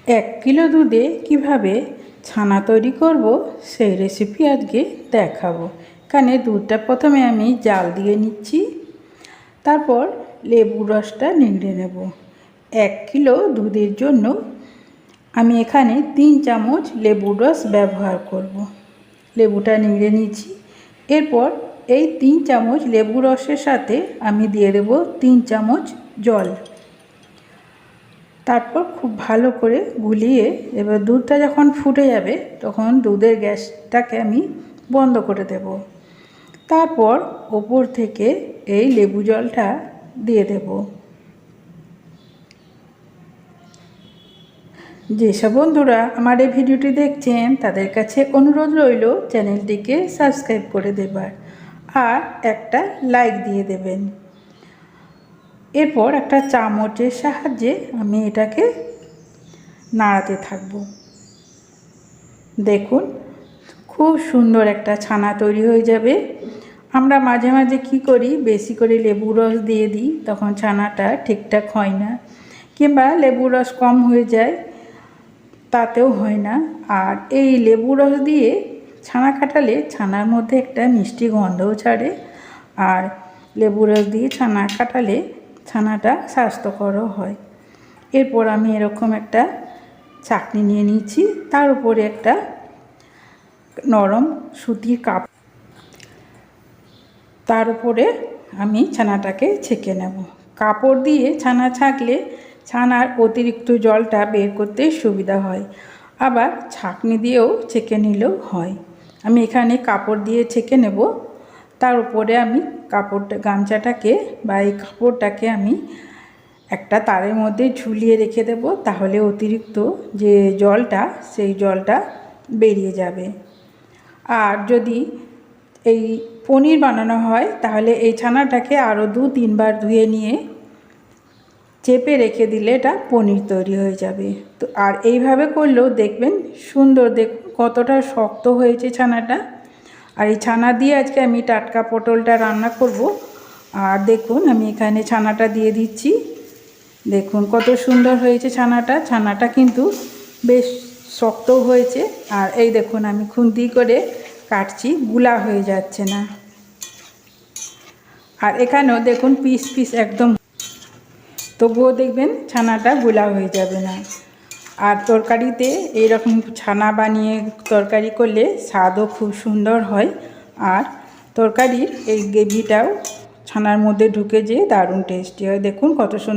1 kilo দুধে কিভাবে ছানা তৈরি করব সেই রেসিপি আজকে দেখাবো। এখানে দুধটা প্রথমে আমি জাল দিয়ে নিচ্ছি, তারপর লেবুর রসটা নিংড়ে নেব। 1 কিলো দুধের জন্য আমি এখানে 3 চামচ লেবুর রস ব্যবহার করব। লেবুটা নিংড়ে নিচ্ছি। এরপর এই 3 চামচ লেবু রসের সাথে আমি দিয়ে দেব 3 চামচ জল। তারপর খুব ভালো করে গুলিয়ে এবার দুধটা যখন ফুটে যাবে তখন দুধের গ্যাসটাকে আমি বন্ধ করে দেব। তারপর ওপর থেকে এই লেবু জলটা দিয়ে দেব। যেসব বন্ধুরা আমার এই ভিডিওটি দেখছেন তাদের কাছে অনুরোধ রইল চ্যানেলটিকে সাবস্ক্রাইব করে দেবার আর একটা লাইক দিয়ে দেবেন। এরপর একটা চামচের সাহায্যে আমি এটাকে নাড়াতে থাকব। দেখুন খুব সুন্দর একটা ছানা তৈরি হয়ে যাবে। আমরা মাঝে মাঝে কী করি, বেশি করে লেবুর রস দিয়ে দিই, তখন ছানাটা ঠিকঠাক হয় না, কিংবা লেবুর রস কম হয়ে যায়, তাতেও হয় না। আর এই লেবুর রস দিয়ে ছানা কাটালে ছানার মধ্যে একটা মিষ্টি গন্ধও ছাড়ে, আর লেবুর রস দিয়ে ছানা কাটালে ছানাটা স্বাস্থ্যকরও হয়। এরপর আমি এরকম একটা চাকনি নিয়ে নিচ্ছি, তার উপরে একটা নরম সুতির কাপড়, তার উপরে আমি ছানাটাকে ছেঁকে নেব। কাপড় দিয়ে ছানা ছাঁকলে ছানার অতিরিক্ত জলটা বের করতে সুবিধা হয়, আবার ছাঁকনি দিয়েও ছেঁকে নিলেও হয়। আমি এখানে কাপড় দিয়ে ছেঁকে নেব। তার উপরে আমি গামছাটাকে বা এই কাপড়টাকে আমি একটা তারের মধ্যে ঝুলিয়ে রেখে দেব, তাহলে অতিরিক্ত যে জলটা সেই জলটা বেরিয়ে যাবে। আর যদি এই পনির বানানো হয় তাহলে এই ছানাটাকে আরও 2-3 বার ধুয়ে নিয়ে চেপে রেখে দিলে এটা পনির তৈরি হয়ে যাবে। তো আর এইভাবে করলেও দেখবেন সুন্দর, দেখুন কতটা শক্ত হয়েছে ছানাটা। আর এই ছানা দিয়ে আজকে আমি টাটকা পটলটা রান্না করব। আর দেখুন আমি এখানে ছানাটা দিয়ে দিচ্ছি। দেখুন কত সুন্দর হয়েছে ছানাটা। ছানাটা কিন্তু বেশ শক্তও হয়েছে। আর এই দেখুন আমি খুন্তি করে কাটছি, গুলা হয়ে যাচ্ছে না। আর এখানেও দেখুন পিস পিস একদম, তবুও দেখবেন ছানাটা গুলা হয়ে যাবে না। আর তরকারিতে এইরকম ছানা বানিয়ে তরকারি করলে স্বাদও খুব সুন্দর হয়। আর তরকারির এই গ্রেভিটাও ছানার মধ্যে ঢুকে যেয়ে দারুণ টেস্টি হয়। দেখুন কত সুন্দর।